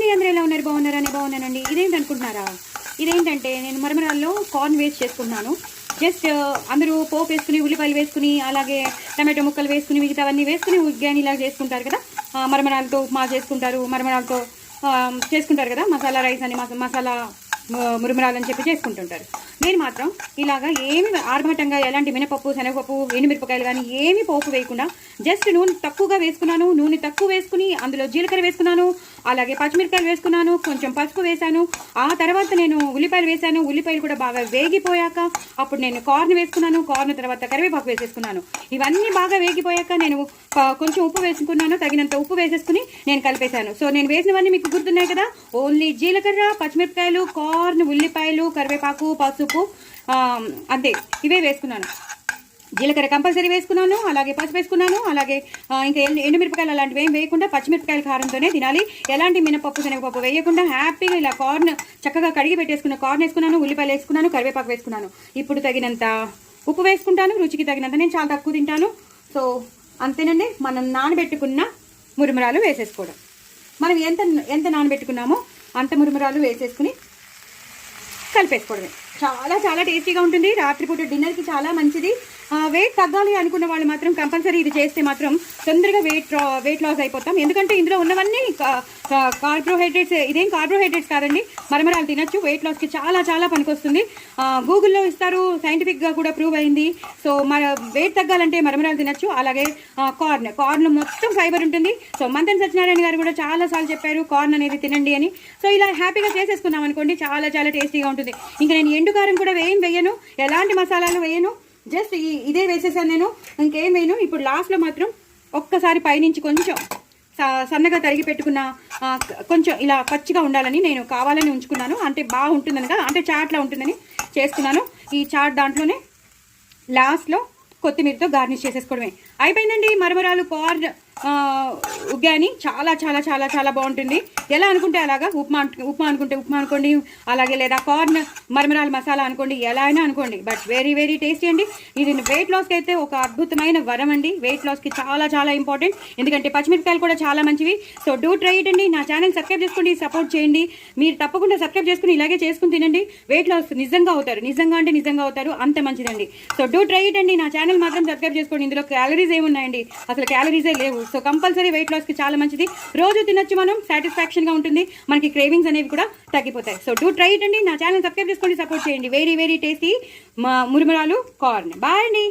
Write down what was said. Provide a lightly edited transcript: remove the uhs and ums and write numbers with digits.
అండి, అందరూ ఎలా ఉన్నారు? బాగున్నానండి. ఇదేంటి అనుకుంటున్నారా? ఇదేంటంటే నేను మరమరాల్లో కార్న్ వేస్ట్ చేసుకుంటున్నాను. జస్ట్ అందరూ పోపు వేసుకుని, ఉల్లిపాయలు వేసుకుని, అలాగే టమాటో ముక్కలు వేసుకుని, మిగతావన్నీ వేసుకుని ఉగ్గాని ఇలా చేసుకుంటారు కదా. మరమరాలతో ఉప్మా చేసుకుంటారు, మరమరాలతో చేసుకుంటారు కదా. మసాలా రైస్ అని, మసాలా మురుమరాలు అని చెప్పి చేసుకుంటుంటారు. నేను మాత్రం ఇలాగా ఏమి ఆర్భాటంగా ఎలాంటి మినపప్పు, శనగపప్పు, ఎండుమిరపకాయలు కానీ ఏమి పోపు వేయకుండా జస్ట్ నూనె తక్కువగా వేసుకున్నాను. నూనె తక్కువ వేసుకుని అందులో జీలకర్ర వేసుకున్నాను, అలాగే పచ్చిమిరపకాయలు వేసుకున్నాను, కొంచెం పసుపు వేశాను. ఆ తర్వాత నేను ఉల్లిపాయలు వేశాను. ఉల్లిపాయలు కూడా బాగా వేగిపోయాక అప్పుడు నేను కార్న్ వేసుకున్నాను. కార్న్ తర్వాత కరివేపాకు వేసేసుకున్నాను. ఇవన్నీ బాగా వేగిపోయాక నేను కొంచెం ఉప్పు వేసుకున్నాను. తగినంత ఉప్పు వేసేసుకుని నేను కలిపేశాను. సో నేను వేసినవన్నీ మీకు గుర్తున్నాయి కదా. ఓన్లీ జీలకర్ర, పచ్చిమిరపకాయలు, కార్న్, ఉల్లిపాయలు, కరివేపాకు, పసుపు, అంతే. ఇవే వేసుకున్నాను. జీలకర్ర కంపల్సరీ వేసుకున్నాను, అలాగే పసుపు వేసుకున్నాను, అలాగే ఇంకా ఎండుమిరపకాయలు అలాంటివి ఏం వేయకుండా పచ్చిమిరపకాయల కారంతోనే తినాలి. ఎలాంటి మినపప్పు, శనగపప్పు వేయకుండా హ్యాపీగా ఇలా కార్న్ చక్కగా కడిగి పెట్టేసుకున్న కార్న్ వేసుకున్నాను, ఉల్లిపాయలు వేసుకున్నాను, కరివేపాకు వేసుకున్నాను. ఇప్పుడు తగినంత ఉప్పు వేసుకుంటాను, రుచికి తగినంత. నేను చాలా తక్కువ తింటాను. సో అంతేనండి. మనం నానబెట్టుకున్న మురుమురాలు వేసేసుకోవడం. మనం ఎంత నానబెట్టుకున్నామో అంత మురుమురాలు వేసేసుకుని కలిపేసుకోవడమే. చాలా చాలా టేస్టీగా ఉంటుంది. రాత్రిపూట డిన్నర్కి చాలా మంచిది. వెయిట్ తగ్గాలి అనుకున్న వాళ్ళు మాత్రం కంపల్సరీ ఇది చేస్తే మాత్రం తొందరగా వెయిట్ లాస్ అయిపోతాం. ఎందుకంటే ఇందులో ఉన్నవన్నీ కార్బోహైడ్రేట్స్. ఇదేం కార్బోహైడ్రేట్స్ కాదండి, మరమరాలు తినచ్చు. వెయిట్ లాస్కి చాలా చాలా పనికొస్తుంది. గూగుల్లో ఇస్తారు, సైంటిఫిక్గా కూడా ప్రూవ్ అయింది. సో వెయిట్ తగ్గాలంటే మరమరాలు తినచ్చు. అలాగే కార్న్ మొత్తం ఫైబర్ ఉంటుంది. సో మంతెన సత్యనారాయణ గారు కూడా చాలాసార్లు చెప్పారు కార్న్ అనేది తినండి అని. సో ఇలా హ్యాపీగా చేసేసుకున్నాం అనుకోండి, చాలా చాలా టేస్టీగా ఉంటుంది. ఇంకా నేను ఎండుకారం కూడా వేయను, ఎలాంటి మసాలాలు వేయను. జస్ట్ ఇదే వేసేసాను నేను, ఇంకేం వేయను. ఇప్పుడు లాస్ట్లో మాత్రం ఒక్కసారి పైనుంచి కొంచెం సన్నగా తరిగి పెట్టుకున్న కొంచెం ఇలా పచ్చిగా ఉండాలని నేను కావాలని ఉంచుకున్నాను. అంటే బాగుంటుందని కదా, అంటే చాట్లా ఉంటుందని చేసుకున్నాను. ఈ చాట్ దాంట్లోనే లాస్ట్లో కొత్తిమీరతో గార్నిష్ చేసేసుకోవడమే. అయిపోయిందండి మరమరాలు కార్న్ ఉగ్గాని. చాలా చాలా చాలా చాలా బాగుంటుంది. ఎలా అనుకుంటే అలాగా. ఉప్మా అనుకుంటే ఉప్మా అనుకోండి, అలాగే లేదా కార్న్ మరమరాలు మసాలా అనుకోండి, ఎలా అయినా అనుకోండి. బట్ వెరీ వెరీ టేస్టీ అండి. ఇది వెయిట్ లాస్కి అయితే ఒక అద్భుతమైన వరం అండి. వెయిట్ లాస్కి చాలా చాలా ఇంపార్టెంట్. ఎందుకంటే పచ్చిమిరపకాయలు కూడా చాలా మంచివి. సో డూ ట్రై ఇట్ అండి. నా ఛానల్ సబ్స్క్రైబ్ చేసుకోండి, సపోర్ట్ చేయండి. మీరు తప్పకుండా సబ్స్క్రైబ్ చేసుకుని ఇలాగే చేసుకుని తినండి. వెయిట్ లాస్ నిజంగా అవుతారు. నిజంగా అంటే నిజంగా అవుతారు. అంత మంచిదండి. సో డూ ట్రై ఇట్ అండి. నా ఛానల్ మాత్రం సబ్స్క్రైబ్ చేసుకోండి. ఇందులో క్యాలరీస్ ఏమున్నాయండి? అసలు క్యాలరీసే లేవు. సో కంపల్సరీ వెయిట్ లాస్కి చాలా మంచిది. రోజు తినొచ్చు మనం, సాటిస్ఫాక్షన్గా ఉంటుంది. మనకి క్రేవింగ్స్ అనేవి కూడా తగ్గిపోతాయి. సో డూ ట్రై ఇట్ అండి. నా ఛానల్ సబ్స్క్రైబ్ చేసుకోండి, సపోర్ట్ చేయండి. వెరీ వెరీ టేస్టీ మురుమరాలు కార్న్. బాయ్ అండి.